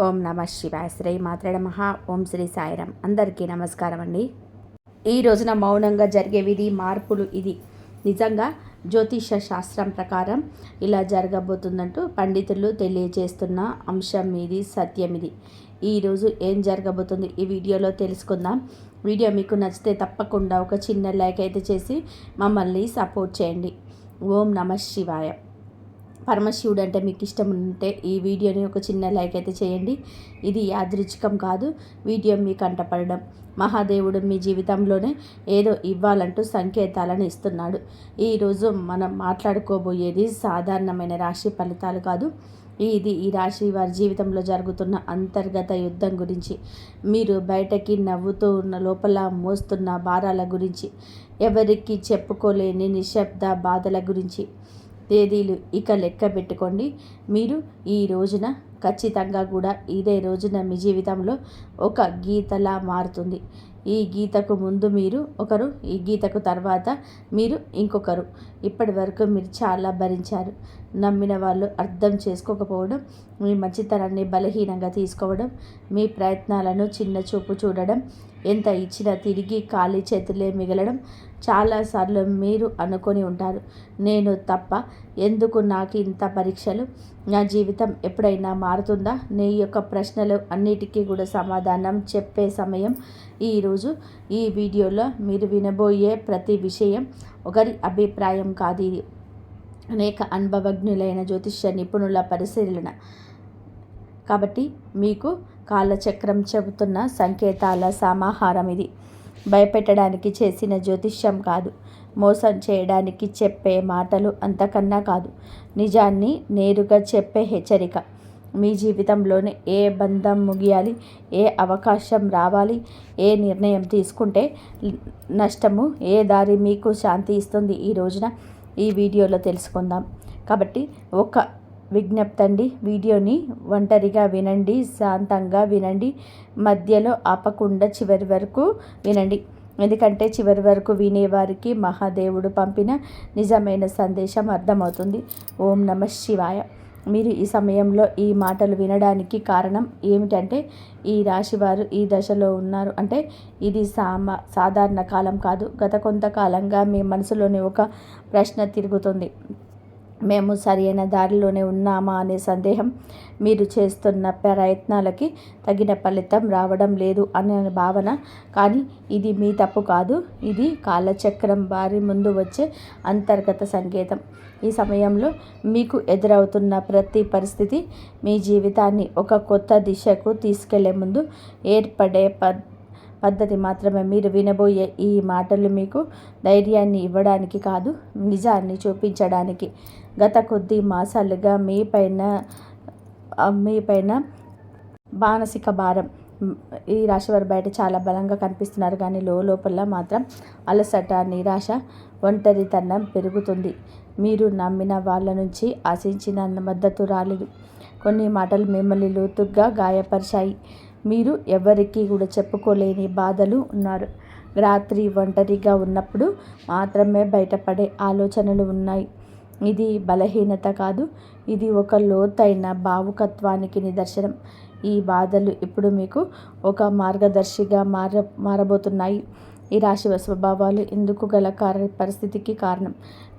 ఓం నమ శివాయ. శ్రీ మాత్రే నమః. ఓం శ్రీ సాయిరాం. అందరికీ నమస్కారం అండి. ఈ రోజున మౌనంగా జరిగే విధి మార్పులు ఇది నిజంగా జ్యోతిష శాస్త్రం ప్రకారం ఇలా జరగబోతుందంటూ పండితులు తెలియజేస్తున్న అంశం ఇది, సత్యం ఇది. ఈరోజు ఏం జరగబోతుంది ఈ వీడియోలో తెలుసుకుందాం. వీడియో మీకు నచ్చితే తప్పకుండా ఒక చిన్న లైక్ అయితే చేసి మమ్మల్ని సపోర్ట్ చేయండి. ఓం నమ శివాయ. పరమశివుడు అంటే మీకు ఇష్టం ఉంటే ఈ వీడియోని ఒక చిన్న లైక్ అయితే చేయండి. ఇది యాదృచ్ఛికం కాదు, వీడియో మీ కంటపడడం. మహాదేవుడు మీ జీవితంలోనే ఏదో ఇవ్వాలంటూ సంకేతాలను ఇస్తున్నాడు. ఈరోజు మనం మాట్లాడుకోబోయేది సాధారణమైన రాశి ఫలితాలు కాదు. ఇది ఈ రాశి వారి జీవితంలో జరుగుతున్న అంతర్గత యుద్ధం గురించి, మీరు బయటకి నవ్వుతూ ఉన్న లోపల మోస్తున్న భారాల గురించి, ఎవరికి చెప్పుకోలేని నిశ్శబ్ద బాధల గురించి. తేదీలు ఇక లెక్క పెట్టుకోండి. మీరు ఈ రోజున ఖచ్చితంగా కూడా ఇదే రోజున మీ జీవితంలో ఒక గీతలా మారుతుంది. ఈ గీతకు ముందు మీరు ఒకరు, ఈ గీతకు తర్వాత మీరు ఇంకొకరు. ఇప్పటి వరకు మీరు చాలా భరించారు. నమ్మిన వాళ్ళు అర్థం చేసుకోకపోవడం, మీ మంచితనాన్ని బలహీనంగా తీసుకోవడం, మీ ప్రయత్నాలను చిన్న చూపు చూడడం, ఎంత ఇచ్చినా తిరిగి ఖాళీ చేతులే మిగలడం. చాలాసార్లు మీరు అనుకొని ఉంటారు, నేను తప్ప ఎందుకు నాకు ఇంత పరీక్షలు, నా జీవితం ఎప్పుడైనా మారుతుందా? నీ యొక్క ప్రశ్నలు అన్నిటికీ కూడా సమాధానం చెప్పే సమయం ఈరోజు. ఈ వీడియోలో మీరు వినబోయే ప్రతి విషయం ఒకరి అభిప్రాయం కాదు, ఇది అనేక అనుభవజ్ఞులైన జ్యోతిష్య నిపుణుల పరిశీలన. కాబట్టి మీకు కాలచక్రం చెబుతున్న సంకేతాల సమాహారం ఇది. భయపెట్టడానికి చేసిన జ్యోతిష్యం కాదు, మోసం చేయడానికి చెప్పే మాటలు అంతకన్నా కాదు, నిజాన్ని నేరుగా చెప్పే హెచ్చరిక. మీ జీవితంలోనే ఏ బంధం ముగియాలి, ఏ అవకాశం రావాలి, ఏ నిర్ణయం తీసుకుంటే నష్టము, ఏ దారి మీకు శాంతి ఇస్తుంది, ఈ రోజున ఈ వీడియోలో తెలుసుకుందాం. కాబట్టి ఒక విజ్ఞప్తి అండి, వీడియోని ఒంటరిగా వినండి, శాంతంగా వినండి, మధ్యలో ఆపకుండా చివరి వరకు వినండి. ఎందుకంటే చివరి వరకు వినేవారికి మహాదేవుడు పంపిన నిజమైన సందేశం అర్థమవుతుంది. ఓం నమ శివాయ. మీరు ఈ సమయంలో ఈ మాటలు వినడానికి కారణం ఏమిటంటే, ఈ రాశివారు ఈ దశలో ఉన్నారు అంటే ఇది సాధారణ కాలం కాదు. గత కొంతకాలంగా మీ మనసులోని ఒక ప్రశ్న తిరుగుతుంది, మేము సరైన దారిలోనే ఉన్నామా అనే సందేహం. మీరు చేస్తున్న ప్రయత్నాలకి తగిన ఫలితం రావడం లేదు అనే భావన. కానీ ఇది మీ తప్పు కాదు, ఇది కాలచక్రం వారి ముందు వచ్చే అంతర్గత సంకేతం. ఈ సమయంలో మీకు ఎదురవుతున్న ప్రతి పరిస్థితి మీ జీవితాన్ని ఒక కొత్త దిశకు తీసుకెళ్లే ముందు ఏర్పడే పద్ధతి మాత్రమే. మీరు వినబోయే ఈ మాటలు మీకు ధైర్యాన్ని ఇవ్వడానికి కాదు, నిజాన్ని చూపించడానికి. గత కొద్ది మాసాలుగా మీపైన మానసిక భారం. ఈ రాశివారు బయట చాలా బలంగా కనిపిస్తున్నారు, కానీ లోపల మాత్రం అలసట, నిరాశ, ఒంటరితనం పెరుగుతుంది. మీరు నమ్మిన వాళ్ళ నుంచి ఆశించిన మద్దతు రాలేదు. కొన్ని మాటలు మిమ్మల్ని లోతుగా గాయపరిచాయి. మీరు ఎవరికి కూడా చెప్పుకోలేని బాధలు ఉన్నారు. రాత్రి ఒంటరిగా ఉన్నప్పుడు మాత్రమే బయటపడే ఆలోచనలు ఉన్నాయి. ఇది బలహీనత కాదు, ఇది ఒక లోతైన భావుకత్వానికి నిదర్శనం. ఈ బాధలు ఇప్పుడు మీకు ఒక మార్గదర్శిగా మారబోతున్నాయి. ఈ రాశి స్వభావాలు ఎందుకు గల పరిస్థితికి కారణం.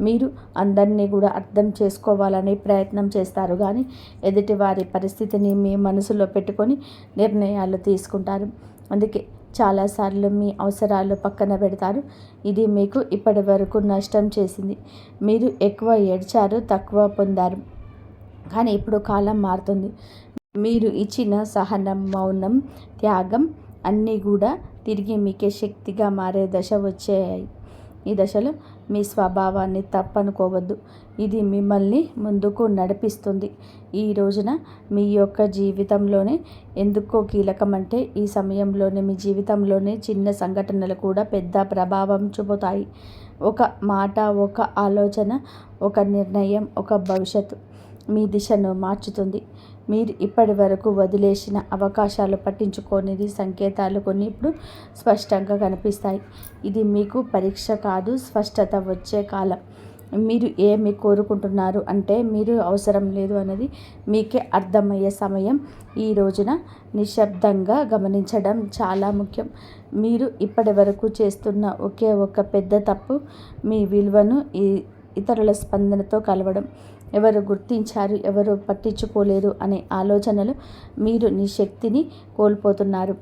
మీరు అందరినీ కూడా అర్థం చేసుకోవాలని ప్రయత్నం చేస్తారు, కానీ ఎదుటివారి పరిస్థితిని మీ మనసులో పెట్టుకొని నిర్ణయాలు తీసుకుంటారు. అందుకే చాలాసార్లు మీ అవసరాలు పక్కన పెడతారు. ఇది మీకు ఇప్పటి వరకు నష్టం చేసింది. మీరు ఎక్కువ ఏడ్చారు, తక్కువ పొందారు. కానీ ఇప్పుడు కాలం మారుతుంది. మీరు ఇచ్చిన సహనం, మౌనం, త్యాగం అన్నీ కూడా తిరిగి మీకే శక్తిగా మారే దశ వచ్చాయి. ఈ దశలో మీ స్వభావాన్ని తప్పనుకోవద్దు, ఇది మిమ్మల్ని ముందుకు నడిపిస్తుంది. ఈ రోజున మీ యొక్క జీవితంలోనే ఎందుకో కీలకమంటే, ఈ సమయంలోనే మీ జీవితంలోనే చిన్న సంఘటనలు కూడా పెద్ద ప్రభావం చూపుతాయి. ఒక మాట, ఒక ఆలోచన, ఒక నిర్ణయం, ఒక భవిష్యత్తు మీ దిశను మార్చుతుంది. మీరు ఇప్పటి వరకు వదిలేసిన అవకాశాలు, పట్టించుకోనిది సంకేతాలు కొన్ని ఇప్పుడు స్పష్టంగా కనిపిస్తాయి. ఇది మీకు పరీక్ష కాదు, స్పష్టత వచ్చే కాలం. మీరు ఏమి కోరుకుంటున్నారు అంటే మీరు అవసరం లేదు అన్నది మీకే అర్థమయ్యే సమయం. ఈ రోజున నిశ్శబ్దంగా గమనించడం చాలా ముఖ్యం. మీరు ఇప్పటి వరకు చేస్తున్న ఒకే ఒక పెద్ద తప్పు మీ విలువను ఇతరుల స్పందనతో కలవడం. ఎవరు గుర్తించారు, ఎవరు పట్టించుకోలేరు అనే ఆలోచనలు మీరు నీ శక్తిని కోల్పోతున్నారు.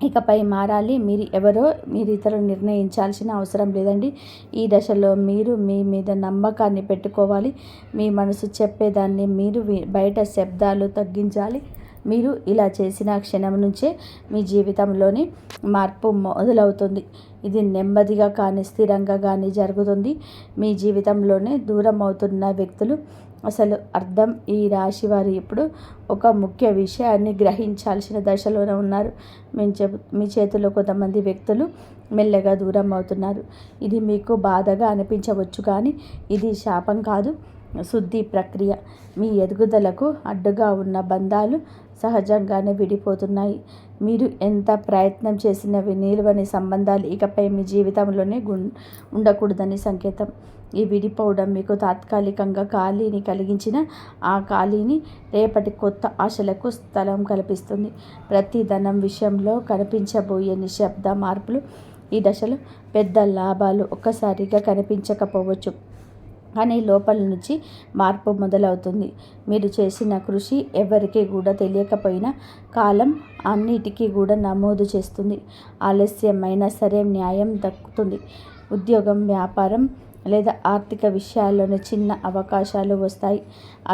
ఇకపై మారాలి. మీరు ఇతరులు నిర్ణయించాల్సిన అవసరం లేదండి. ఈ దశలో మీరు మీ మీద నమ్మకాన్ని పెట్టుకోవాలి. మీ మనసు చెప్పేదాన్ని మీరు బయట శబ్దాలు తగ్గించాలి. మీరు ఇలా చేసిన క్షణం నుంచే మీ జీవితంలోని మార్పు మొదలవుతుంది. ఇది నెమ్మదిగా కానీ స్థిరంగా కానీ జరుగుతుంది. మీ జీవితంలోనే దూరం అవుతున్న వ్యక్తులు అసలు అర్థం. ఈ రాశి వారు ఇప్పుడు ఒక ముఖ్య విషయాన్ని గ్రహించాల్సిన దశలోనే ఉన్నారు. మీ చేతిలో కొంతమంది వ్యక్తులు మెల్లగా దూరం అవుతున్నారు. ఇది మీకు బాధగా అనిపించవచ్చు, కానీ ఇది శాపం కాదు, శుద్ధి ప్రక్రియ. మీ ఎదుగుదలకు అడ్డుగా ఉన్న బంధాలు సహజంగానే విడిపోతున్నాయి. మీరు ఎంత ప్రయత్నం చేసినవి నిలువని సంబంధాలు ఇకపై మీ జీవితంలోనే ఉండకూడదని సంకేతం. ఈ విడిపోవడం మీకు తాత్కాలికంగా ఖాళీని కలిగించిన ఆ ఖాళీని రేపటి కొత్త ఆశలకు స్థలం కల్పిస్తుంది. ప్రతి ధనం విషయంలో కనిపించబోయే నిశ్శబ్ద మార్పులు ఈ దశలో పెద్ద లాభాలు ఒక్కసారిగా కనిపించకపోవచ్చు, కానీ లోపల నుంచి మార్పు మొదలవుతుంది. మీరు చేసిన కృషి ఎవరికి కూడా తెలియకపోయినా కాలం అన్నిటికీ కూడా నమోదు చేస్తుంది. ఆలస్యమైనా సరే న్యాయం దక్కుతుంది. ఉద్యోగం, వ్యాపారం లేదా ఆర్థిక విషయాల్లోని చిన్న అవకాశాలు వస్తాయి.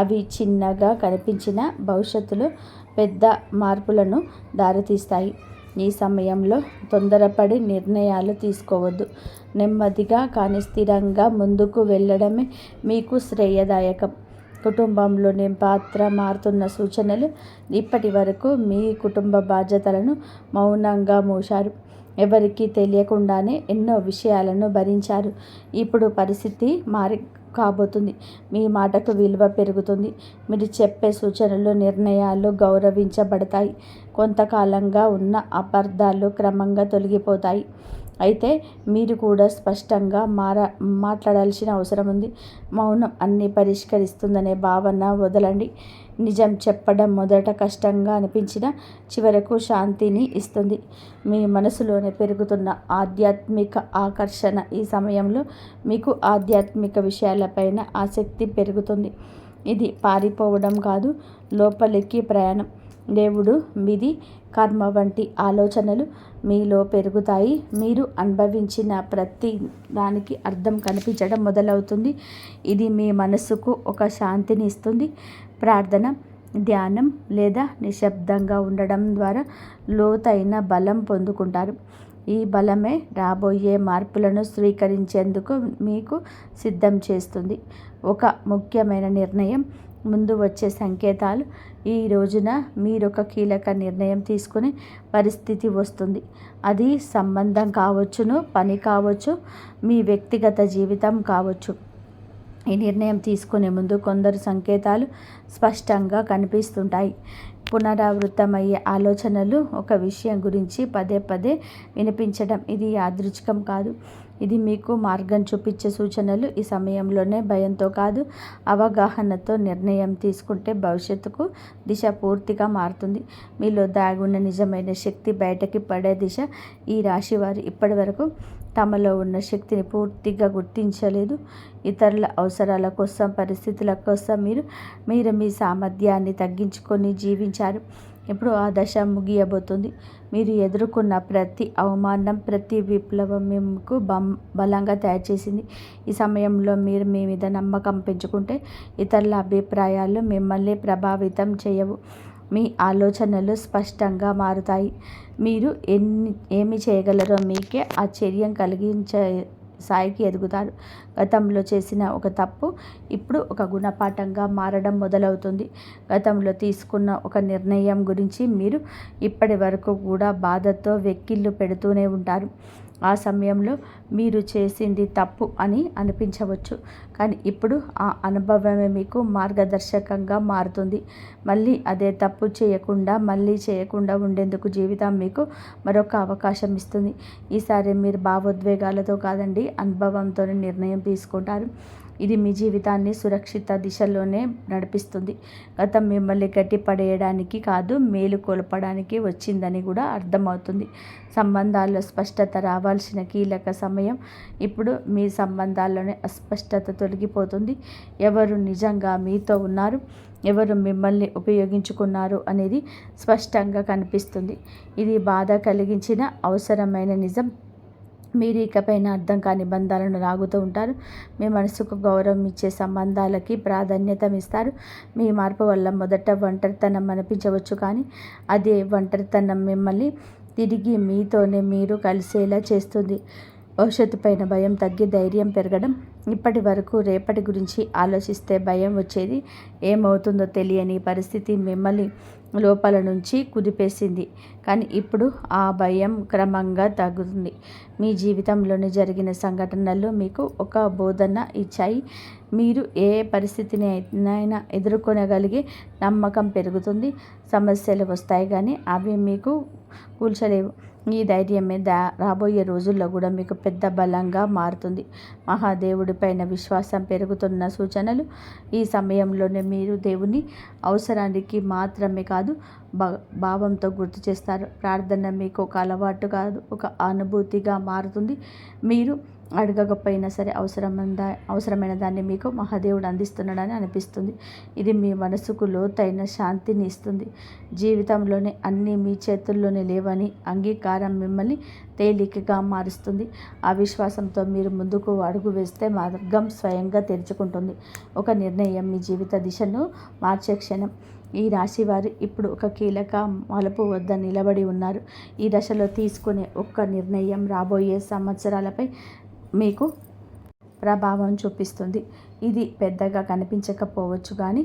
అవి చిన్నగా కనిపించిన భవిష్యత్తులో పెద్ద మార్పులను దారితీస్తాయి. ఈ సమయంలో తొందరపడి నిర్ణయాలు తీసుకోవద్దు. నెమ్మదిగా కానీ స్థిరంగా ముందుకు వెళ్ళడమే మీకు శ్రేయదాయకం. కుటుంబంలోని పాత్ర మారుతున్న సూచనలు. ఇప్పటి వరకు మీ కుటుంబ బాధ్యతలను మౌనంగా మోశారు. ఎవరికీ తెలియకుండానే ఎన్నో విషయాలను భరించారు. ఇప్పుడు పరిస్థితి కాబోతుంది. మీ మాటకు విలువ పెరుగుతుంది. మీరు చెప్పే సూచనలు, నిర్ణయాలు గౌరవించబడతాయి. కొంతకాలంగా ఉన్న అపార్థాలు క్రమంగా తొలగిపోతాయి. అయితే మీరు కూడా స్పష్టంగా మాట్లాడాల్సిన అవసరం ఉంది. మౌనం అన్ని పరిష్కరిస్తుందనే భావన వదలండి. నిజం చెప్పడం మొదట కష్టంగా అనిపించినా చివరకు శాంతిని ఇస్తుంది. మీ మనసులోనే పెరుగుతున్న ఆధ్యాత్మిక ఆకర్షణ. ఈ సమయంలో మీకు ఆధ్యాత్మిక విషయాలపైన ఆసక్తి పెరుగుతుంది. ఇది పారిపోవడం కాదు, లోపలికి ప్రయాణం. దేవుడు, విధి, కర్మ వంటి ఆలోచనలు మీలో పెరుగుతాయి. మీరు అనుభవించిన ప్రతి దానికి అర్థం కనిపించడం మొదలవుతుంది. ఇది మీ మనసుకు ఒక శాంతిని ఇస్తుంది. ప్రార్థన, ధ్యానం లేదా నిశ్శబ్దంగా ఉండడం ద్వారా లోతైన బలం పొందుకుంటారు. ఈ బలమే రాబోయే మార్పులను స్వీకరించేందుకు మీకు సిద్ధం చేస్తుంది. ఒక ముఖ్యమైన నిర్ణయం ముందు వచ్చే సంకేతాలు. ఈ రోజున మీరొక కీలక నిర్ణయం తీసుకునే పరిస్థితి వస్తుంది. అది సంబంధం కావచ్చును, పని కావచ్చు, మీ వ్యక్తిగత జీవితం కావచ్చు. ఈ నిర్ణయం తీసుకునే ముందు కొందరు సంకేతాలు స్పష్టంగా కనిపిస్తుంటాయి. పునరావృతమయ్యే ఆలోచనలు, ఒక విషయం గురించి పదే పదే వినిపించడం. ఇది యాదృచ్ఛికం కాదు, ఇది మీకు మార్గం చూపించే సూచనలు. ఈ సమయంలోనే భయంతో కాదు, అవగాహనతో నిర్ణయం తీసుకుంటే భవిష్యత్తుకు దిశ పూర్తిగా మారుతుంది. మీలో దాగున్న నిజమైన శక్తి బయటకి పడే దిశ. ఈ రాశివారు ఇప్పటి వరకు తమలో ఉన్న శక్తిని పూర్తిగా గుర్తించలేదు. ఇతరుల అవసరాల కోసం, పరిస్థితుల కోసం మీరు మీ సామర్థ్యాన్ని తగ్గించుకొని జీవించారు. ఇప్పుడు ఆ దశ ముగియబోతుంది. మీరు ఎదుర్కొన్న ప్రతి అవమానం, ప్రతి విప్లవం మీకు బలంగా తయారు చేసింది. ఈ సమయంలో మీరు మీ మీద నమ్మకం పెంచుకుంటే ఇతరుల అభిప్రాయాలు మిమ్మల్ని ప్రభావితం చేయవు. మీ ఆలోచనలు స్పష్టంగా మారుతాయి. మీరు ఏమి చేయగలరో మీకే ఆశ్చర్యం కలిగించే స్థాయికి ఎదుగుతారు. గతంలో చేసిన ఒక తప్పు ఇప్పుడు ఒక గుణపాఠంగా మారడం మొదలవుతుంది. గతంలో తీసుకున్న ఒక నిర్ణయం గురించి మీరు ఇప్పటి వరకు కూడా బాధతో వెక్కిళ్ళు పెడుతూనే ఉంటారు. ఆ సమయంలో మీరు చేసింది తప్పు అని అనిపించవచ్చు, కానీ ఇప్పుడు ఆ అనుభవమే మీకు మార్గదర్శకంగా మారుతుంది. మళ్ళీ అదే తప్పు చేయకుండా ఉండేందుకు జీవితం మీకు మరొక అవకాశం ఇస్తుంది. ఈసారి మీరు భావోద్వేగాలతో కాదండి, అనుభవంతో నిర్ణయం తీసుకుంటారు. ఇది మీ జీవితాన్ని సురక్షిత దిశలోనే నడిపిస్తుంది. గతం మిమ్మల్ని గట్టిపడేయడానికి కాదు, మేలు కొలపడానికి వచ్చిందని కూడా అర్థమవుతుంది. సంబంధాల్లో స్పష్టత రావాల్సిన కీలక సమయం ఇప్పుడు. మీ సంబంధాల్లోనే అస్పష్టత తొలగిపోతుంది. ఎవరు నిజంగా మీతో ఉన్నారు, ఎవరు మిమ్మల్ని ఉపయోగించుకున్నారు అనేది స్పష్టంగా కనిపిస్తుంది. ఇది బాధ కలిగించిన అవసరమైన నిజం. మీరు ఇకపైన అర్థం కాని బంధాలను లాగుతూ ఉంటారు. మీ మనసుకు గౌరవం ఇచ్చే సంబంధాలకి ప్రాధాన్యతనిస్తారు. మీ మార్పు వల్ల మొదట ఒంటరితనం అనిపించవచ్చు, కానీ అదే ఒంటరితనం మిమ్మల్ని తిరిగి మీతోనే మీరు కలిసేలా చేస్తుంది. భవిష్యత్తుపైన భయం తగ్గి ధైర్యం పెరగడం. ఇప్పటి వరకు రేపటి గురించి ఆలోచిస్తే భయం వచ్చేది. ఏమవుతుందో తెలియని పరిస్థితి మిమ్మల్ని లోపల నుంచి కుదిపేసింది. కానీ ఇప్పుడు ఆ భయం క్రమంగా తగ్గుతుంది. మీ జీవితంలోని జరిగిన సంఘటనలు మీకు ఒక బోధన ఇచ్చాయి. మీరు ఏ పరిస్థితినైనా ఎదుర్కొనగలిగే నమ్మకం పెరుగుతుంది. సమస్యలు వస్తాయి, కానీ అవి మీకు కూల్చలేవు. ఈ ధైర్యమే రాబోయే రోజుల్లో కూడా మీకు పెద్ద బలంగా మారుతుంది. మహాదేవుడిపైన విశ్వాసం పెరుగుతున్న సూచనలు. ఈ సమయంలోనే మీరు దేవుని అవసరానికి మాత్రమే కాదు, భావంతో గుర్తు చేస్తారు. ప్రార్థన మీకు ఒక అలవాటు కాదు, ఒక అనుభూతిగా మారుతుంది. మీరు అడగకపోయినా సరే అవసరమైన దాన్ని మీకు మహాదేవుడు అందిస్తున్నాడని అనిపిస్తుంది. ఇది మీ మనసుకు లోతైన శాంతిని ఇస్తుంది. జీవితంలోనే అన్నీ మీ చేతుల్లోనే లేవని అంగీకారం మిమ్మల్ని తేలికగా మారుస్తుంది. ఆ విశ్వాసంతో మీరు ముందుకు అడుగు వేస్తే మార్గం స్వయంగా తెరుచుకుంటుంది. ఒక నిర్ణయం మీ జీవిత దిశను మార్చే క్షణం. ఈ రాశివారు ఇప్పుడు ఒక కీలక మలుపు వద్ద నిలబడి ఉన్నారు. ఈ దశలో తీసుకునే ఒక్క నిర్ణయం రాబోయే సంవత్సరాలపై మీకు ప్రభావం చూపిస్తుంది. ఇది పెద్దగా కనిపించకపోవచ్చు, కానీ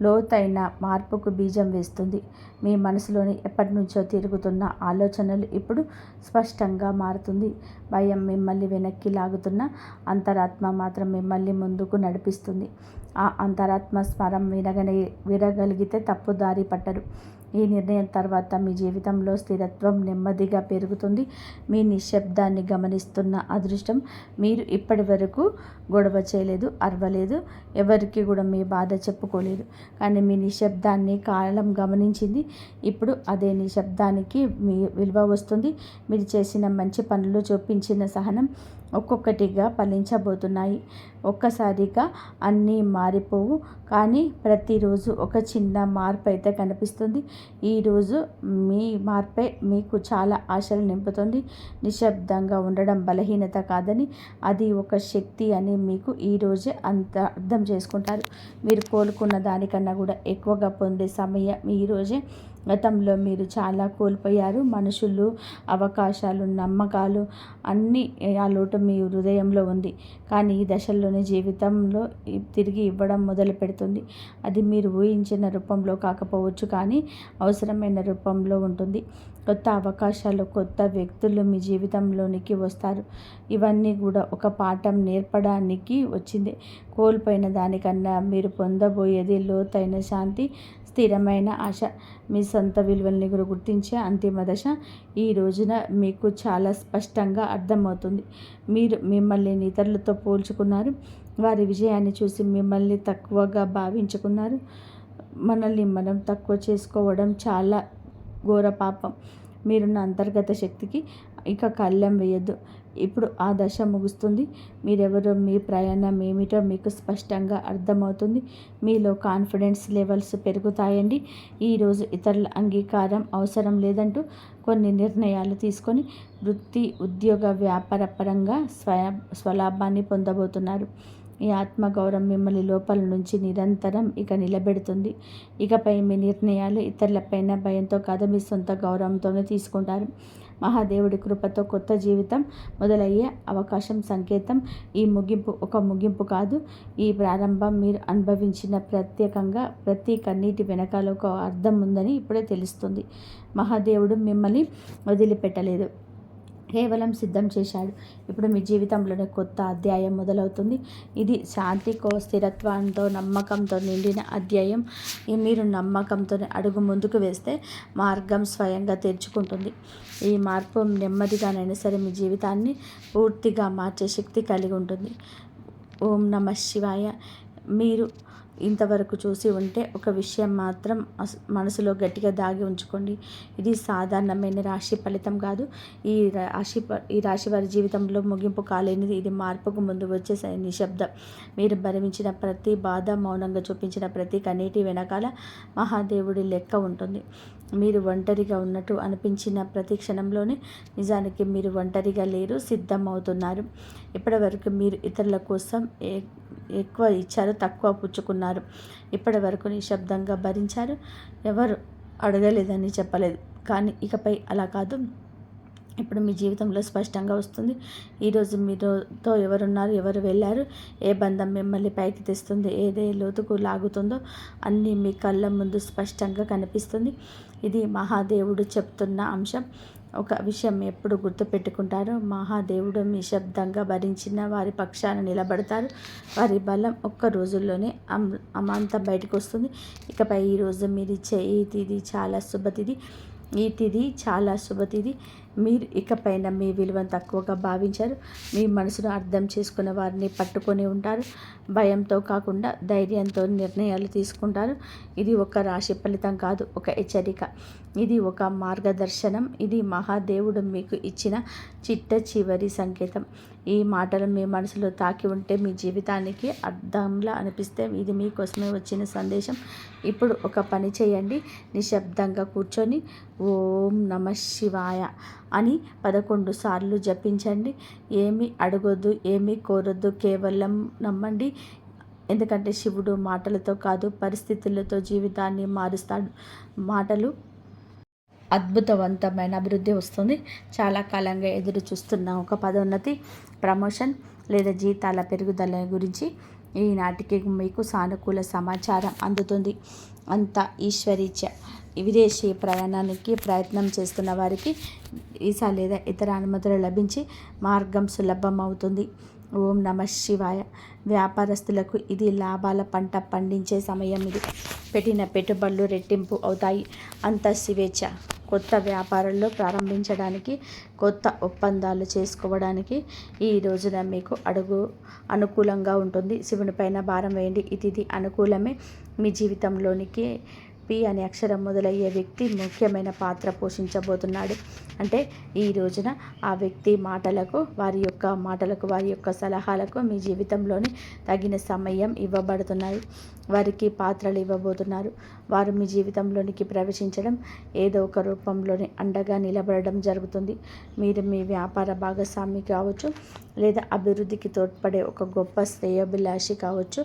లోతైన మార్పుకు బీజం వేస్తుంది. మీ మనసులోని ఎప్పటి నుంచో తిరుగుతున్న ఆలోచనలు ఇప్పుడు స్పష్టంగా మారుతుంది. భయం మిమ్మల్ని వెనక్కి లాగుతున్న అంతరాత్మ మాత్రం మిమ్మల్ని ముందుకు నడిపిస్తుంది. ఆ అంతరాత్మ స్వరం వినగలిగితే తప్పుదారి పట్టరు. ఈ నిర్ణయం తర్వాత మీ జీవితంలో స్థిరత్వం నెమ్మదిగా పెరుగుతుంది. మీ నిశ్శబ్దాన్ని గమనిస్తున్న అదృష్టం. మీరు ఇప్పటి వరకు గొడవ చేయలేదు, అరవలేదు, ఎవరికి కూడా మీ బాధ చెప్పుకోలేదు. కానీ మీ నిశ్శబ్దాన్ని కాలం గమనించింది. ఇప్పుడు అదే నిశ్శబ్దానికి మీ విలువ వస్తుంది. మీరు చేసిన మంచి పనులు, చూపించిన సహనం ఒక్కొక్కటిగా ఫలించబోతున్నాయి. ఒక్కసారిగా అన్నీ మారిపోవు, కానీ ప్రతిరోజు ఒక చిన్న మార్పు అయితే కనిపిస్తుంది. ఈరోజు మీ మార్పే మీకు చాలా ఆశలు నింపుతుంది. నిశ్శబ్దంగా ఉండడం బలహీనత కాదని, అది ఒక శక్తి అని మీకు ఈరోజే అర్థం చేసుకుంటారు. మీరు కోలుకున్న దానికన్నా కూడా ఎక్కువగా పొందే సమయం ఈరోజే. గతంలో మీరు చాలా కోల్పోయారు. మనుషులు, అవకాశాలు, నమ్మకాలు అన్నీ ఆ లోటు మీ హృదయంలో ఉంది. కానీ ఈ దశల్లోనే జీవితంలో తిరిగి ఇవ్వడం మొదలు పెడుతుంది. అది మీరు ఊహించిన రూపంలో కాకపోవచ్చు, కానీ అవసరమైన రూపంలో ఉంటుంది. కొత్త అవకాశాలు, కొత్త వ్యక్తులు మీ జీవితంలోనికి వస్తారు. ఇవన్నీ కూడా ఒక పాఠం నేర్పడానికి వచ్చింది. కోల్పోయిన దానికన్నా మీరు పొందబోయేది లోతైన శాంతి, స్థిరమైన ఆశ. మీ సొంత విలువల్ని కూడా గుర్తించే అంతిమ దశ. ఈ రోజున మీకు చాలా స్పష్టంగా అర్థమవుతుంది. మీరు మిమ్మల్ని ఇతరులతో పోల్చుకున్నారు. వారి విజయాన్ని చూసి మిమ్మల్ని తక్కువగా భావించుకున్నారు. మనల్ని మనం తక్కువ చేసుకోవడం చాలా ఘోర పాపం. మీరున్న అంతర్గత శక్తికి ఇక కళ్ళెం వేయద్దు. ఇప్పుడు ఆ దశ ముగుస్తుంది. మీరెవరో, మీ ప్రయాణం ఏమిటో మీకు స్పష్టంగా అర్థమవుతుంది. మీలో కాన్ఫిడెన్స్ లెవెల్స్ పెరుగుతాయండి. ఈరోజు ఇతరుల అంగీకారం అవసరం లేదంటూ కొన్ని నిర్ణయాలు తీసుకొని వృత్తి, ఉద్యోగ, వ్యాపార పరంగా స్వలాభాన్ని పొందబోతున్నారు. ఈ ఆత్మగౌరవం మిమ్మల్ని లోపల నుంచి నిరంతరం ఇక నిలబెడుతుంది. ఇకపై మీ నిర్ణయాలు ఇతరులపైన భయంతో కాదు, మీ సొంత గౌరవంతోనే తీసుకుంటారు. మహాదేవుడి కృపతో కొత్త జీవితం మొదలయ్యే అవకాశం సంకేతం. ఈ ముగింపు ఒక ముగింపు కాదు, ఈ ప్రారంభం. మీరు అనుభవించిన ప్రతి కన్నీటి వెనకాల ఒక అర్థం ఉందని ఇప్పుడే తెలుస్తుంది. మహాదేవుడు మిమ్మల్ని వదిలిపెట్టలేదు, కేవలం సిద్ధం చేశాడు. ఇప్పుడు మీ జీవితంలోనే కొత్త అధ్యాయం మొదలవుతుంది. ఇది శాంతికో, స్థిరత్వంతో, నమ్మకంతో నిండిన అధ్యాయం. మీరు నమ్మకంతో అడుగు ముందుకు వేస్తే మార్గం స్వయంగా తెరుచుకుంటుంది. ఈ మార్పు నెమ్మదిగానైనా సరే మీ జీవితాన్ని పూర్తిగా మార్చే శక్తి కలిగి ఉంటుంది. ఓం నమ శివాయ. మీరు ఇంతవరకు చూసి ఉంటే ఒక విషయం మాత్రం మనసులో గట్టిగా దాగి ఉంచుకోండి. ఇది సాధారణమైన రాశి ఫలితం కాదు. ఈ రాశి వారి జీవితంలో ముగింపు కాలేనిది. ఇది మార్పుకు ముందు వచ్చే నిశ్శబ్దం. మీరు భరించిన ప్రతి బాధ, మౌనంగా చూపించిన ప్రతి కన్నీటి వెనకాల మహాదేవుడి లెక్క ఉంటుంది. మీరు ఒంటరిగా ఉన్నట్టు అనిపించిన ప్రతి క్షణంలోనే నిజానికి మీరు ఒంటరిగా లేరు, సిద్ధమవుతున్నారు. ఇప్పటివరకు మీరు ఇతరుల కోసం ఎక్కువ ఇచ్చారు, తక్కువ పుచ్చుకున్నారు. ఇప్పటి వరకు నిశ్శబ్దంగా భరించారు, ఎవరు అడగలేదని చెప్పలేదు. కానీ ఇకపై అలా కాదు. ఇప్పుడు మీ జీవితంలో స్పష్టంగా వస్తుంది. ఈరోజు మీతో ఎవరున్నారు, ఎవరు వెళ్ళారు, ఏ బంధం మిమ్మల్ని పైకి తెస్తుంది, ఏదే లోతుకు లాగుతుందో అన్నీ మీ కళ్ళ ముందు స్పష్టంగా కనిపిస్తుంది. ఇది మహాదేవుడు చెప్తున్న అంశం. ఒక విషయం ఎప్పుడు గుర్తుపెట్టుకుంటారో, మహాదేవుడు నిశ్శబ్దంగా భరించిన వారి పక్షాన నిలబడతారు. వారి బలం ఒక్క రోజుల్లోనే అమాంతం బయటకు వస్తుంది. ఇకపై ఈరోజు మీరు ఇచ్చే ఈ తిథి చాలా శుభతిథి. ఈ తిథి చాలా శుభతిథి. మీరు ఇకపైన మీ విలువను తక్కువగా భావించారు. మీ మనసును అర్థం చేసుకున్న వారిని పట్టుకొని ఉంటారు. భయంతో కాకుండా ధైర్యంతో నిర్ణయాలు తీసుకుంటారు. ఇది ఒక రాశి ఫలితం కాదు, ఒక హెచ్చరిక. ఇది ఒక మార్గదర్శనం. ఇది మహాదేవుడు మీకు ఇచ్చిన చిట్ట చివరి సంకేతం. ఈ మాటలు మీ మనసులో తాకి ఉంటే, మీ జీవితానికి అర్థంలా అనిపిస్తే ఇది మీకోసమే వచ్చిన సందేశం. ఇప్పుడు ఒక పని చేయండి. నిశ్శబ్దంగా కూర్చొని ఓం నమ శివాయ అని 11 సార్లు జపించండి. ఏమీ అడగొద్దు, ఏమీ కోరొద్దు, కేవలం నమ్మండి. ఎందుకంటే శివుడు మాటలతో కాదు, పరిస్థితులతో జీవితాన్ని మారుస్తాడు. మాటలు అద్భుతవంతమైన అభివృద్ధి వస్తుంది. చాలా కాలంగా ఎదురు చూస్తున్న ఒక పదోన్నతి, ప్రమోషన్ లేదా జీతాల పెరుగుదల గురించి ఈనాటికి మీకు సానుకూల సమాచారం అందుతుంది. అంతా ఈశ్వరీచ్ఛ. విదేశీ ప్రయాణానికి ప్రయత్నం చేస్తున్న వారికి వీసా లేదా ఇతర అనుమతులు లభించి మార్గం సులభం అవుతుంది. ఓం నమ శివాయ. వ్యాపారస్తులకు ఇది లాభాల పంట పండించే సమయం. ఇది పెట్టిన పెట్టుబడులు రెట్టింపు అవుతాయి. అంత స్వేచ్ఛ. కొత్త వ్యాపారాల్లో ప్రారంభించడానికి, కొత్త ఒప్పందాలు చేసుకోవడానికి ఈ రోజున మీకు అనుకూలంగా ఉంటుంది. శివుని పైన భారం వేయండి. ఇది అనుకూలమే. మీ జీవితంలోనికి పి అనే అక్షరం మొదలయ్యే వ్యక్తి ముఖ్యమైన పాత్ర పోషించబోతున్నాడు. అంటే ఈ రోజున ఆ వ్యక్తి మాటలకు, వారి యొక్క సలహాలకు మీ జీవితంలోని తగిన సమయం ఇవ్వబడుతున్నాయి. వారికి పాత్రలు ఇవ్వబోతున్నారు. వారు మీ జీవితంలోనికి ప్రవేశించడం, ఏదో ఒక రూపంలోని అండగా నిలబడడం జరుగుతుంది. మీరు మీ వ్యాపార భాగస్వామి కావచ్చు, లేదా అభివృద్ధికి తోడ్పడే ఒక గొప్ప శ్రేయోభిలాషి కావచ్చు.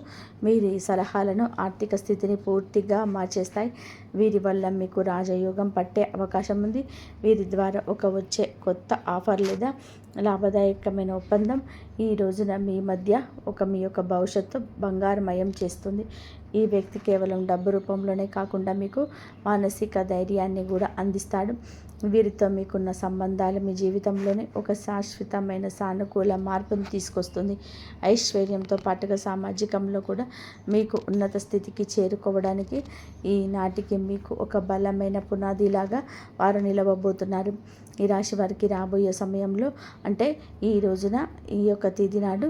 మీరు ఈ సలహాలను ఆర్థిక స్థితిని పూర్తిగా మార్చేస్తాయి. వీరి వల్ల మీకు రాజయోగం పట్టే అవకాశం ఉంది. వీరి ద్వారా వచ్చే కొత్త ఆఫర్ లేదా లాభదాయకమైన ఒప్పందం ఈ రోజున మీ యొక్క భవిష్యత్తు బంగారుమయం చేస్తుంది. ఈ వ్యక్తి కేవలం డబ్బు రూపంలోనే కాకుండా మీకు మానసిక ధైర్యాన్ని కూడా అందిస్తాడు. వీరితో మీకున్న సంబంధాలు మీ జీవితంలోనే ఒక శాశ్వతమైన సానుకూల మార్పును తీసుకొస్తుంది. ఐశ్వర్యంతో పాటుగా సామాజికంలో కూడా మీకు ఉన్నత స్థితికి చేరుకోవడానికి ఈనాటికి మీకు ఒక బలమైన పునాదిలాగా వారు నిలవబోతున్నారు. ఈ రాశి వారికి రాబోయే సమయంలో, అంటే ఈ రోజున, ఈ యొక్క తేదీ నాడు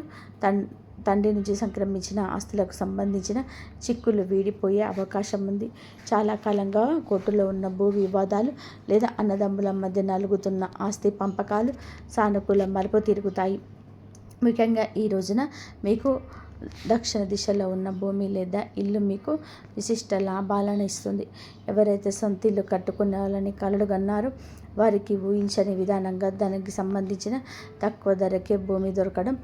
తండ్రి నుంచి సంక్రమించిన ఆస్తులకు సంబంధించిన చిక్కులు వీడిపోయే అవకాశం ఉంది. చాలా కాలంగా కోర్టులో ఉన్న భూ వివాదాలు లేదా అన్నదమ్ముల మధ్య నలుగుతున్న ఆస్తి పంపకాలు సానుకూల మలుపు తిరుగుతాయి. ముఖ్యంగా ఈ రోజున మీకు దక్షిణ దిశలో ఉన్న భూమి లేదా ఇల్లు మీకు విశిష్ట లాభాలను ఇస్తుంది. ఎవరైతే సొంత ఇల్లు కట్టుకునే కలలు కన్నారో వారికి ఊహించని విధానంగా దానికి సంబంధించిన తక్కువ ధరకే భూమి దొరకడం,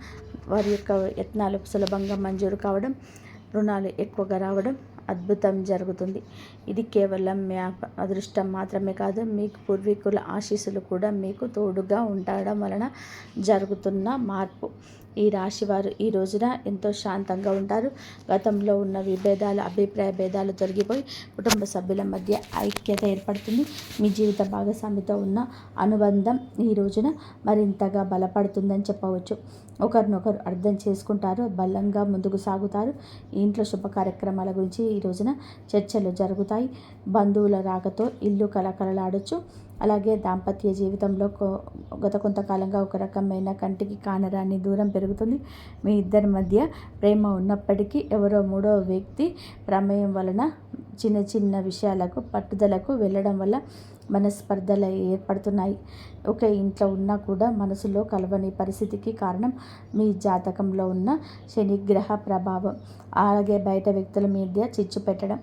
వారి యొక్క యత్నాలు సులభంగా మంజూరు కావడం, రుణాలు ఎక్కువగా రావడం, అద్భుతం జరుగుతుంది. ఇది కేవలం మీ అదృష్టం మాత్రమే కాదు, మీకు పూర్వీకుల ఆశీస్సులు కూడా మీకు తోడుగా ఉండడం వలన జరుగుతున్న మార్పు. ఈ రాశివారు ఈ రోజున ఎంతో శాంతంగా ఉంటారు. గతంలో ఉన్న విభేదాలు, అభిప్రాయ భేదాలు తొలగిపోయి కుటుంబ సభ్యుల మధ్య ఐక్యత ఏర్పడుతుంది. మీ జీవిత భాగస్వామితో ఉన్న అనుబంధం ఈ రోజున మరింతగా బలపడుతుందని చెప్పవచ్చు. ఒకరినొకరు అర్థం చేసుకుంటారు, బలంగా ముందుకు సాగుతారు. ఇంట్లో శుభ కార్యక్రమాల గురించి ఈ రోజున చర్చలు జరుగుతాయి. బంధువుల రాకతో ఇల్లు కలకలలాడొచ్చు. అలాగే దాంపత్య జీవితంలో గత కొంతకాలంగా ఒక రకమైన కంటికి కానరాని దూరం పెరుగుతుంది. మీ ఇద్దరి మధ్య ప్రేమ ఉన్నప్పటికీ ఎవరో మూడో వ్యక్తి ప్రమేయం వలన చిన్న చిన్న విషయాలకు పట్టుదలకు వెళ్ళడం వల్ల మనస్పర్ధలు ఏర్పడుతున్నాయి. ఒక ఇంట్లో ఉన్నా కూడా మనసులో కలవని పరిస్థితికి కారణం మీ జాతకంలో ఉన్న శనిగ్రహ ప్రభావం. అలాగే బయట వ్యక్తుల మధ్య చిచ్చు పెట్టడం.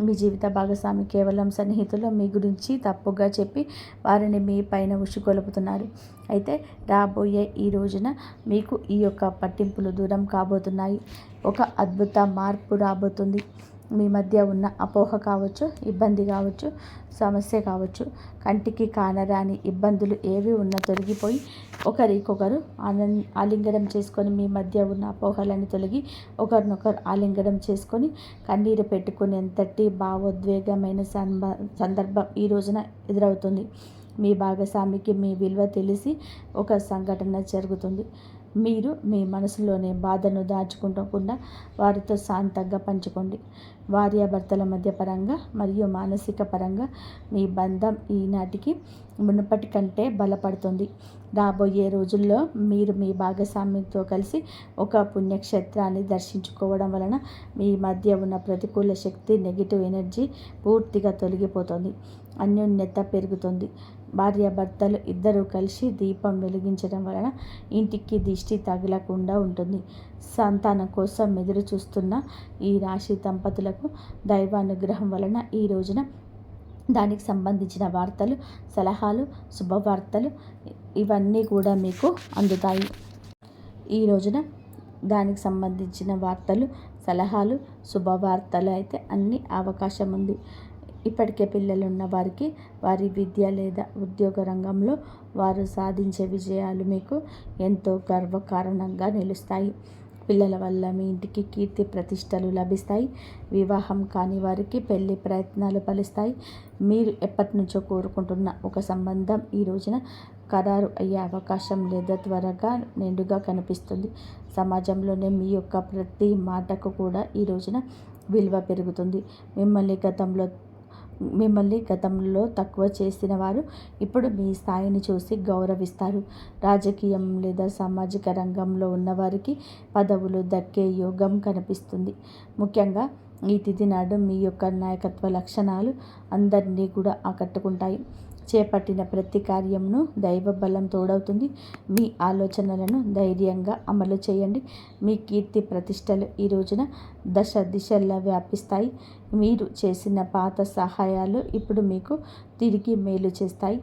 మీ జీవిత భాగస్వామి కేవలం సన్నిహితులు మీ గురించి తప్పుగా చెప్పి వారిని మీ పైన ఉసిగొలుపుతున్నారు. అయితే రాబోయే ఈ రోజున మీకు ఈ యొక్క పట్టింపులు దూరం కాబోతున్నాయి. ఒక అద్భుత మార్పు రాబోతుంది. మీ మధ్య ఉన్న అపోహ కావచ్చు, ఇబ్బంది కావచ్చు, సమస్య కావచ్చు, కంటికి కానరాని ఇబ్బందులు ఏవి ఉన్నా తొలగిపోయి ఒకరికొకరు ఆలింగనం చేసుకొని మీ మధ్య ఉన్న అపోహలను తొలగి ఒకరినొకరు ఆలింగనం చేసుకొని కన్నీరు పెట్టుకునేంతటి భావోద్వేగమైన సందర్భం ఈ రోజున ఎదురవుతుంది. మీ భాగస్వామికి మీ విలువ తెలిసి ఒక సంఘటన జరుగుతుంది. మీరు మీ మనసులోని బాధను దాచుకోకుండా వారితో శాంతంగా పంచుకోండి. భార్యాభర్తల మధ్య పరంగా మరియు మానసిక పరంగా మీ బంధం ఈనాటికి మునుపటి కంటే బలపడుతుంది. రాబోయే రోజుల్లో మీరు మీ భాగస్వామితో కలిసి ఒక పుణ్యక్షేత్రాన్ని దర్శించుకోవడం వలన మీ మధ్య ఉన్న ప్రతికూల శక్తి, నెగిటివ్ ఎనర్జీ పూర్తిగా తొలగిపోతుంది. అన్యోన్యత పెరుగుతుంది. భార్యాభర్తలు ఇద్దరూ కలిసి దీపం వెలిగించడం వలన ఇంటికి దిష్టి తగలకుండా ఉంటుంది. సంతానం కోసం ఎదురు చూస్తున్న ఈ రాశి దంపతులకు దైవానుగ్రహం వలన ఈ రోజున దానికి సంబంధించిన వార్తలు, సలహాలు, శుభవార్తలు ఇవన్నీ కూడా మీకు అందుతాయి. ఈ రోజున దానికి సంబంధించిన వార్తలు, సలహాలు, శుభవార్తలు అయితే అన్ని అవకాశం ఉంది. ఇప్పటికే పిల్లలు ఉన్న వారికి వారి విద్య లేదా ఉద్యోగ రంగంలో వారు సాధించే విజయాలు మీకు ఎంతో గర్వకారణంగా నిలుస్తాయి. పిల్లల వల్ల మీ ఇంటికి కీర్తి ప్రతిష్టలు లభిస్తాయి. వివాహం కాని వారికి పెళ్లి ప్రయత్నాలు ఫలిస్తాయి. మీరు ఎప్పటి నుంచో కోరుకుంటున్న ఒక సంబంధం ఈ రోజున ఖరారు అయ్యే అవకాశం లేదా త్వరగా నిండుగా కనిపిస్తుంది. సమాజంలోనే మీ యొక్క ప్రతి మాటకు కూడా ఈ రోజున విలువ పెరుగుతుంది. మిమ్మల్ని గతంలో తక్కువ చేసిన వారు ఇప్పుడు మీ స్థాయిని చూసి గౌరవిస్తారు. రాజకీయం లేదా సామాజిక రంగంలో ఉన్నవారికి పదవులు దక్కే యోగం కనిపిస్తుంది. ముఖ్యంగా ఈ తిథి నాడు మీ యొక్క నాయకత్వ లక్షణాలు అందరినీ కూడా ఆకట్టుకుంటాయి. చేపట్టిన ప్రతి కార్యమును దైవ బలం తోడవుతుంది. మీ ఆలోచనలను ధైర్యంగా అమలు చేయండి. మీ కీర్తి ప్రతిష్టలు ఈ రోజున దశ దిశల్లో వ్యాపిస్తాయి. మీరు చేసిన పాత సహాయాలు ఇప్పుడు మీకు తిరిగి మేలు చేస్తాయి.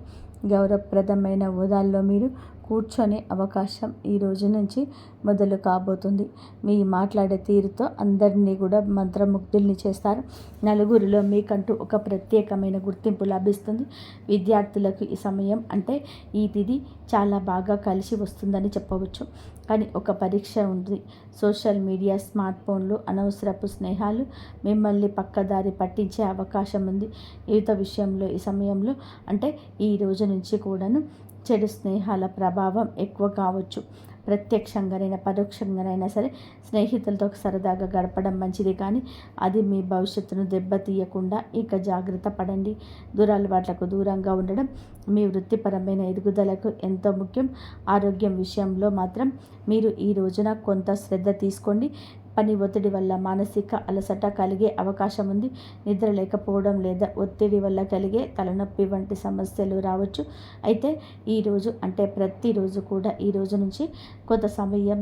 గౌరవప్రదమైన హోదాల్లో మీరు కూర్చొనే అవకాశం ఈ రోజు నుంచి మొదలు కాబోతుంది. మీ మాట్లాడే తీరుతో అందరినీ కూడా మంత్రముగ్ధుల్ని చేస్తారు. నలుగురిలో మీకంటూ ఒక ప్రత్యేకమైన గుర్తింపు లభిస్తుంది. విద్యార్థులకు ఈ సమయం అంటే ఈ తిథి చాలా బాగా కలిసి వస్తుందని చెప్పవచ్చు. కానీ ఒక పరీక్ష ఉంది. సోషల్ మీడియా, స్మార్ట్ ఫోన్లు, అనవసరపు స్నేహాలు మిమ్మల్ని పక్కదారి పట్టించే అవకాశం ఉంది. యువత విషయంలో ఈ సమయంలో అంటే ఈ రోజు నుంచి కూడాను చెడు స్నేహాల ప్రభావం ఎక్కువ కావచ్చు. ప్రత్యక్షంగానైనా పరోక్షంగానైనా సరే స్నేహితులతో సరదాగా గడపడం మంచిది, కానీ అది మీ భవిష్యత్తును దెబ్బతీయకుండా ఇక జాగ్రత్త పడండి. దురలవాట్లకు దూరంగా ఉండడం మీ వృత్తిపరమైన ఎదుగుదలకు ఎంతో ముఖ్యం. ఆరోగ్యం విషయంలో మాత్రం మీరు ఈ రోజున కొంత శ్రద్ధ తీసుకోండి. పని ఒత్తిడి వల్ల మానసిక అలసట కలిగే అవకాశం ఉంది. నిద్ర లేకపోవడం లేదా ఒత్తిడి వల్ల కలిగే తలనొప్పి వంటి సమస్యలు రావచ్చు. అయితే ఈరోజు అంటే ప్రతిరోజు కూడా ఈ రోజు నుంచి కొంత సమయం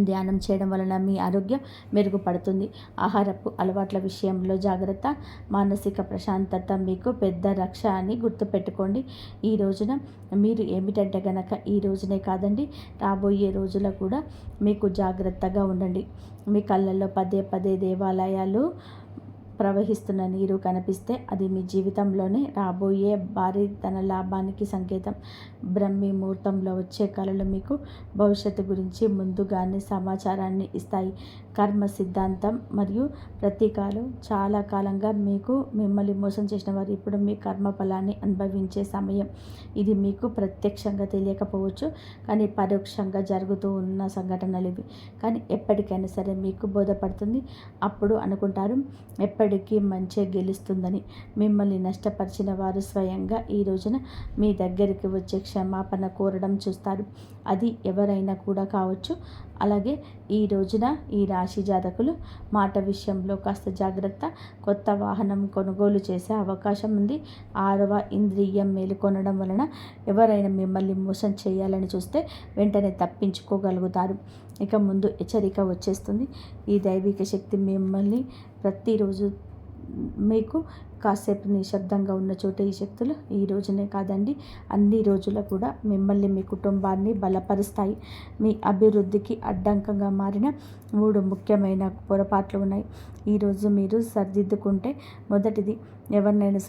ధ్యానం చేయడం వలన మీ ఆరోగ్యం మెరుగుపడుతుంది. ఆహారపు అలవాట్ల విషయంలో జాగ్రత్త, మానసిక ప్రశాంతత మీకు పెద్ద రక్ష అని గుర్తుపెట్టుకోండి. ఈ రోజున మీరు ఏమిటంటే గనక ఈ రోజునే కాదండి, రాబోయే రోజుల్లో కూడా మీకు జాగ్రత్తగా ఉండండి. మీ కళ్ళల్లో పదే పదే దేవాలయాలు ప్రవహిస్తున్న నీరు కనిపిస్తే అది మీ జీవితంలోనే రాబోయే భారీ ధన లాభానికి సంకేతం. బ్రహ్మీ ముహూర్తంలో వచ్చే కళలు మీకు భవిష్యత్తు గురించి ముందుగానే సమాచారాన్ని ఇస్తాయి. కర్మ సిద్ధాంతం మరియు ప్రతీకాలు చాలా కాలంగా మిమ్మల్ని మోసం చేసిన వారు ఇప్పుడు మీ కర్మ ఫలాన్ని అనుభవించే సమయం. ఇది మీకు ప్రత్యక్షంగా తెలియకపోవచ్చు, కానీ పరోక్షంగా జరుగుతూ ఉన్న సంఘటనలు ఇవి. కానీ ఎప్పటికైనా సరే మీకు బోధపడుతుంది. అప్పుడు అనుకుంటారు, ఎప్పటికీ మంచి గెలుస్తుందని, మిమ్మల్ని నష్టపరిచిన వారు స్వయంగా ఈ రోజున మీ దగ్గరికి వచ్చే క్షమాపణ కోరడం చూస్తారు. అది ఎవరైనా కూడా కావచ్చు. అలాగే ఈ రోజున ఈ రాశి జాతకులు మాట విషయంలో కాస్త జాగ్రత్త. కొత్త వాహనం కొనుగోలు చేసే అవకాశం ఉంది. 6వ ఇంద్రియం మేలుకొనడం వలన ఎవరైనా మిమ్మల్ని మోసం చేయాలని చూస్తే వెంటనే తప్పించుకోగలుగుతారు. ఇక ముందు హెచ్చరిక వచ్చేస్తుంది. ఈ దైవిక శక్తి మిమ్మల్ని ప్రతిరోజు మీకు కాసేపు నిశ్శబ్దంగా ఉన్న చోట ఈ శక్తులు ఈ రోజునే కాదండి, అన్ని రోజులు కూడా మిమ్మల్ని మీ కుటుంబాన్ని బలపరుస్తాయి. మీ అభివృద్ధికి అడ్డంకంగా మారిన 3 ముఖ్యమైన పొరపాట్లు ఉన్నాయి. ఈరోజు మీరు సరిదిద్దుకుంటే, మొదటిది ఎవరినైనా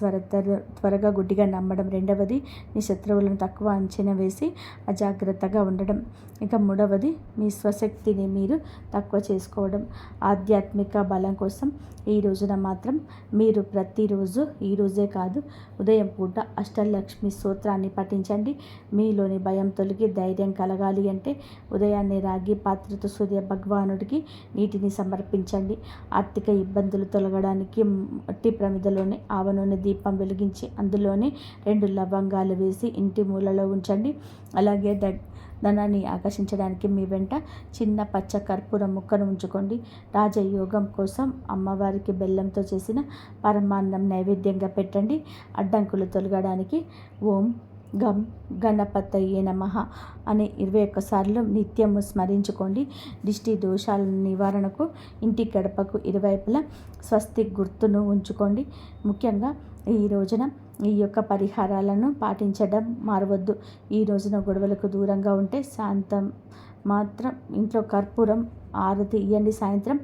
త్వరగా గుడ్డిగా నమ్మడం. రెండవది మీ శత్రువులను తక్కువ అంచనా వేసి అజాగ్రత్తగా ఉండడం. ఇక మూడవది మీ స్వశక్తిని మీరు తక్కువ చేసుకోవడం. ఆధ్యాత్మిక బలం కోసం ఈ రోజున మాత్రం మీరు ప్రతిరోజు, ఈరోజే కాదు ఉదయం పూట అష్టలక్ష్మి స్తోత్రాన్ని పఠించండి. మీలోని భయం తొలగి ధైర్యం కలగాలి అంటే ఉదయాన్నే రాగి పాత్రతో సూర్య భగవానుడికి నీటిని సమర్పించండి. ఆర్థిక ఇబ్బందులు తొలగడానికి మట్టి ప్రమిదలోనే ఆవ నూనె దీపం వెలిగించి అందులోనే 2 లవంగాలు వేసి ఇంటి మూలలో ఉంచండి. అలాగే ధనాన్ని ఆకర్షించడానికి మీ వెంట చిన్న పచ్చ కర్పూర ముక్కను ఉంచుకోండి. రాజయోగం కోసం అమ్మవారికి బెల్లంతో చేసిన పరమాన్నం నైవేద్యంగా పెట్టండి. అడ్డంకులు తొలగడానికి ఓం గం గణపతయే నమః అని 21 సార్లు నిత్యము స్మరించుకోండి. దిష్టి దోషాల నివారణకు ఇంటి గడపకు ఇరువైపులా స్వస్తిక్ గుర్తును ఉంచుకోండి. ముఖ్యంగా ఈ రోజున ఈ యొక్క పరిహారాలను పాటించడం మారవద్దు. ఈ రోజున గొడవలకు దూరంగా ఉంటే శాంతం మాత్రం ఇంట్లో కర్పూరం ఆరతి ఇయ్యండి. సాయంత్రం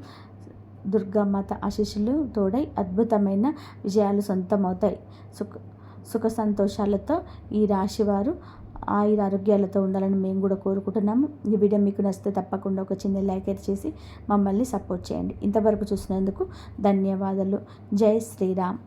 దుర్గామాత ఆశీస్సులు తోడై అద్భుతమైన విజయాలు సొంతమవుతాయి. సుఖ సంతోషాలతో ఈ రాశివారు ఆరోగ్యాలతో ఉండాలని మేము కూడా కోరుకుంటున్నాము. ఈ వీడియో మీకు నచ్చితే తప్పకుండా ఒక చిన్న లైక్ చేసి మమ్మల్ని సపోర్ట్ చేయండి. ఇంతవరకు చూసినందుకు ధన్యవాదాలు. జై శ్రీరామ్.